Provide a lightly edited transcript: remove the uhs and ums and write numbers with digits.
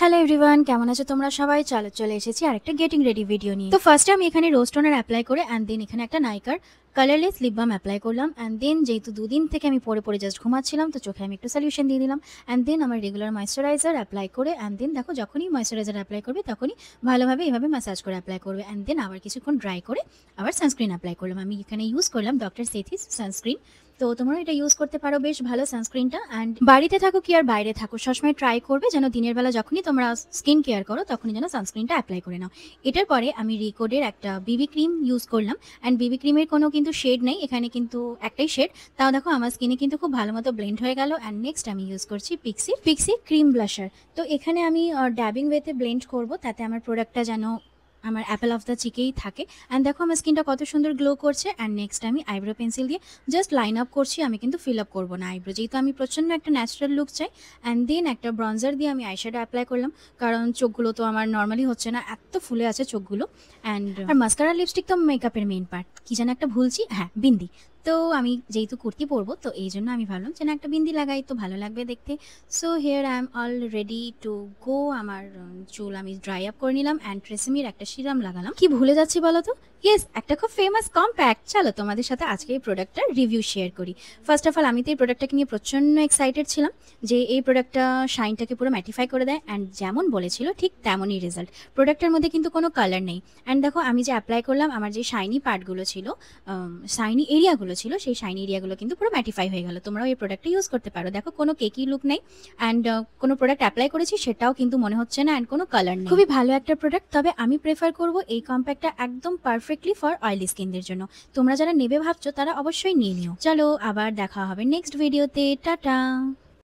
Hello everyone, কেমন আছো তোমরা সবাই? চলে এসেছি আরেকটা গেটিং রেডি ভিডিও নিয়ে। তো ফার্স্টে আমি এখানে রোজ টোনার অ্যাপ্লাই করে অ্যান্ড দেন এখানে একটা নাইকার কালারলেস লিপ বাম অ্যাপ্লাই করলাম। অ্যান্ড দেন যেহেতু দুদিন থেকে আমি পরে জাস্ট ঘুমাচ্ছিলাম, তো চোখে আমি একটু সলিউশন দিয়ে দিলাম। অ্যান্ড দেন আমার রেগুলার ময়েশ্চারাইজার অ্যাপ্লাই করে অ্যান্ড দেন দেখো যখনই ময়েশ্চারাইজার অ্যাপ্লাই করবে তখনই ভালোভাবে এভাবে ম্যাসাজ করে অ্যাপ্লাই করবে। অ্যান্ড দেন আবার কিছুক্ষণ ড্রাই করে আবার সানস্ক্রিন অ্যাপ্লাই করলাম। আমি এখানে ইউজ করলাম ডক্টর সেথিস সানস্ক্রিন। তো তোমরা এটা ইউজ করতে পারো, বেশ ভালো সানস্ক্রিনটা। অ্যান্ড বাড়িতে থাকো কি আর বাইরে থাকো, সবসময় ট্রাই করবে যেন দিনের বেলা যখনই তোমরা স্কিন কেয়ার করো তখনই যেন সানস্ক্রিনটা অ্যাপ্লাই করে নাও। এটার পরে আমি রিকোডের একটা বিবি ক্রিম ইউজ করলাম। অ্যান্ড বিবি ক্রিমের কোনো কিন্তু শেড নেই এখানে, কিন্তু একটাই শেড, তাও দেখো আমার স্কিনে কিন্তু খুব ভালো মতো ব্লেন্ড হয়ে গেল। অ্যান্ড নেক্সট আমি ইউজ করছি পিক্সি ক্রিম ব্লাশার। তো এখানে আমি ড্যাবিং ওয়েতে ব্লেন্ড করব, তাতে আমার প্রোডাক্টটা যেন আমার অ্যাপেল অফ দ্য চিকেই থাকে। অ্যান্ড দেখো আমার স্কিনটা কত সুন্দর গ্লো করছে। অ্যান্ড নেক্সট আমি আইব্রো পেন্সিল দিয়ে জাস্ট লাইন আপ করছি, আমি কিন্তু ফিল আপ করবো না আইব্রো, যেহেতু আমি প্রচণ্ড একটা ন্যাচারাল লুক চাই। অ্যান্ড দেন একটা ব্রঞ্জার দিয়ে আমি আইশ্যাডো অ্যাপ্লাই করলাম, কারণ চোখগুলো তো আমার নর্মালি হচ্ছে না, এত ফুলে আছে চোখগুলো। অ্যান্ড আর মাস্কারা লিপস্টিক তো মেকআপের মেইন পার্ট, কি যেন একটা ভুলছি, হ্যাঁ বিন্দি। তো আমি যেহেতু কুর্তি পরবো তো এই জন্য আমি ভাবলাম যে না একটা বিন্দি লাগাই তো ভালো লাগবে দেখতে। So here I am all ready to go. আমার চুল আমি ড্রাই আপ করে নিলাম অ্যান্ড ট্রেসেমির একটা সিরাম লাগালাম। কি ভুলে যাচ্ছি বলো তো? ইয়েস, একটা খুব ফেমাস কম্প্যাক্ট। চলো তোমাদের সাথে আজকে এই প্রোডাক্টটার রিভিউ শেয়ার করি। ফার্স্ট অফ অল আমি তো এই প্রোডাক্টটাকে নিয়ে প্রচণ্ড এক্সাইটেড ছিলাম যে এই প্রোডাক্টটা শাইনটাকে পুরো ম্যাটিফাই করে দেয়। অ্যান্ড যেমন বলেছিল ঠিক তেমনই রেজাল্ট। প্রোডাক্টের মধ্যে কিন্তু কোনো কালার নেই। অ্যান্ড দেখো আমি যে অ্যাপ্লাই করলাম, আমার যে শাইনি পার্টগুলো ছিল, শাইনি এরিয়াগুলো ছিল, সেই শাইনি এরিয়াগুলো কিন্তু পুরো ম্যাটিফাই হয়ে গেল। তোমরাও এই প্রোডাক্টটা ইউজ করতে পারো। দেখো কোনো কেকি লুক নেই। অ্যান্ড কোনো প্রোডাক্ট অ্যাপ্লাই করেছি সেটাও কিন্তু মনে হচ্ছে না। অ্যান্ড কোনো কালার নেই, খুবই ভালো একটা প্রোডাক্ট। তবে আমি প্রেফার করব এই কম্প্যাক্টটা একদম পারফেক্টলি ফর অয়েলি স্কিনদের জন্য। তোমরা যারা নেবে ভাবছো তারা অবশ্যই নিয়ে নিও। চলো আবার দেখা হবে নেক্সট ভিডিওতে, টাটা।